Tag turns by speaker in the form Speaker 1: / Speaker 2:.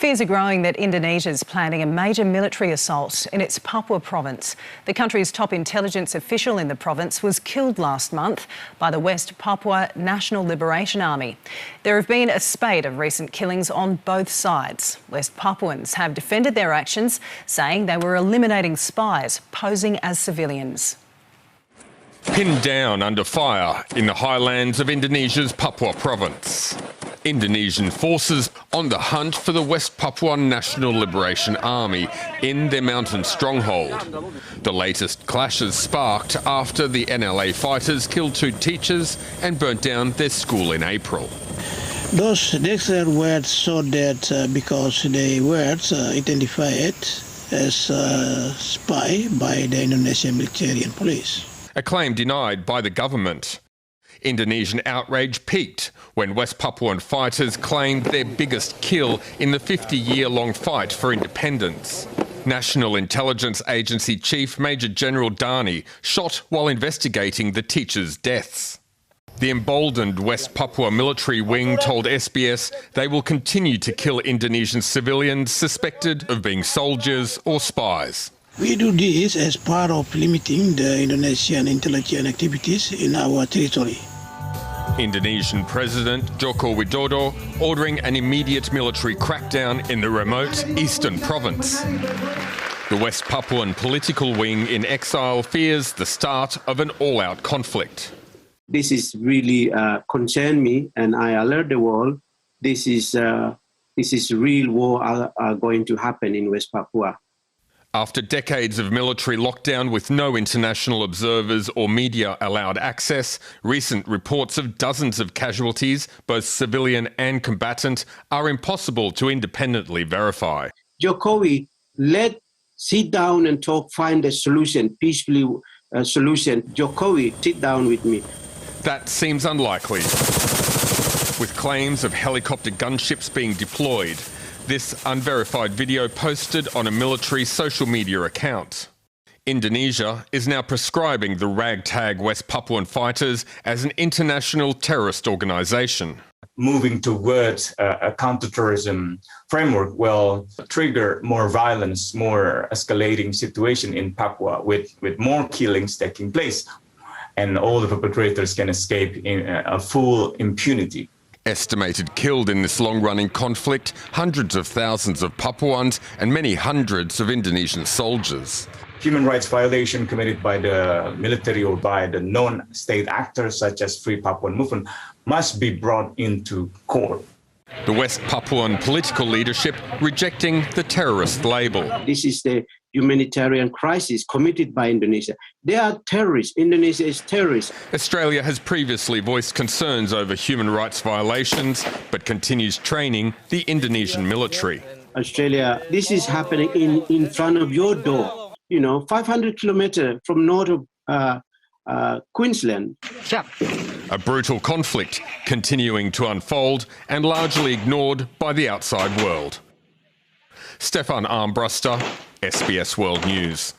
Speaker 1: Fears are growing that Indonesia is planning a major military assault in its Papua province. The country's top intelligence official in the province was killed last month by the West Papua National Liberation Army. There have been a spate of recent killings on both sides. West Papuans have defended their actions, saying they were eliminating spies posing as civilians.
Speaker 2: Pinned down under fire in the highlands of Indonesia's Papua province. Indonesian forces on the hunt for the West Papua National Liberation Army in their mountain stronghold. The latest clashes sparked after the NLA fighters killed 2 teachers and burnt down their school in April.
Speaker 3: Those declared words so that because the words identified as spy by the Indonesian military and police.
Speaker 2: A claim denied by the government. Indonesian outrage peaked when West Papuan fighters claimed their biggest kill in the 50-year-long fight for independence. National Intelligence Agency Chief Major General Dani shot while investigating the teachers' deaths. The emboldened West Papua military wing told SBS they will continue to kill Indonesian civilians suspected of being soldiers or spies.
Speaker 3: We do this as part of limiting the Indonesian intelligence activities in our territory.
Speaker 2: Indonesian President Joko Widodo ordering an immediate military crackdown in the remote eastern province. The West Papuan political wing in exile fears the start of an all-out conflict.
Speaker 4: This is really concern me, and I alert the world. This is real war are going to happen in West Papua.
Speaker 2: After decades of military lockdown with no international observers or media allowed access, recent reports of dozens of casualties, both civilian and combatant, are impossible to independently verify.
Speaker 4: Jokowi, let's sit down and talk, find a solution, peacefully solution. Jokowi, sit down with me.
Speaker 2: That seems unlikely. With claims of helicopter gunships being deployed, this unverified video posted on a military social media account. Indonesia is now prescribing the ragtag West Papuan fighters as an international terrorist organisation.
Speaker 5: Moving towards a counterterrorism framework will trigger more violence, more escalating situation in Papua with more killings taking place, and all the perpetrators can escape in a full impunity.
Speaker 2: Estimated killed in this long-running conflict, hundreds of thousands of Papuans and many hundreds of Indonesian soldiers.
Speaker 5: Human rights violation committed by the military or by the non-state actors such as Free Papuan Movement must be brought into court.
Speaker 2: The West Papuan political leadership rejecting the terrorist label.
Speaker 4: This is the humanitarian crisis committed by Indonesia. They are terrorists. Indonesia is terrorist.
Speaker 2: Australia has previously voiced concerns over human rights violations, but continues training the Indonesian military.
Speaker 4: Australia, this is happening in front of your door. 500 kilometers from north of Queensland.
Speaker 2: A brutal conflict continuing to unfold and largely ignored by the outside world. Stefan Armbruster, SBS World News.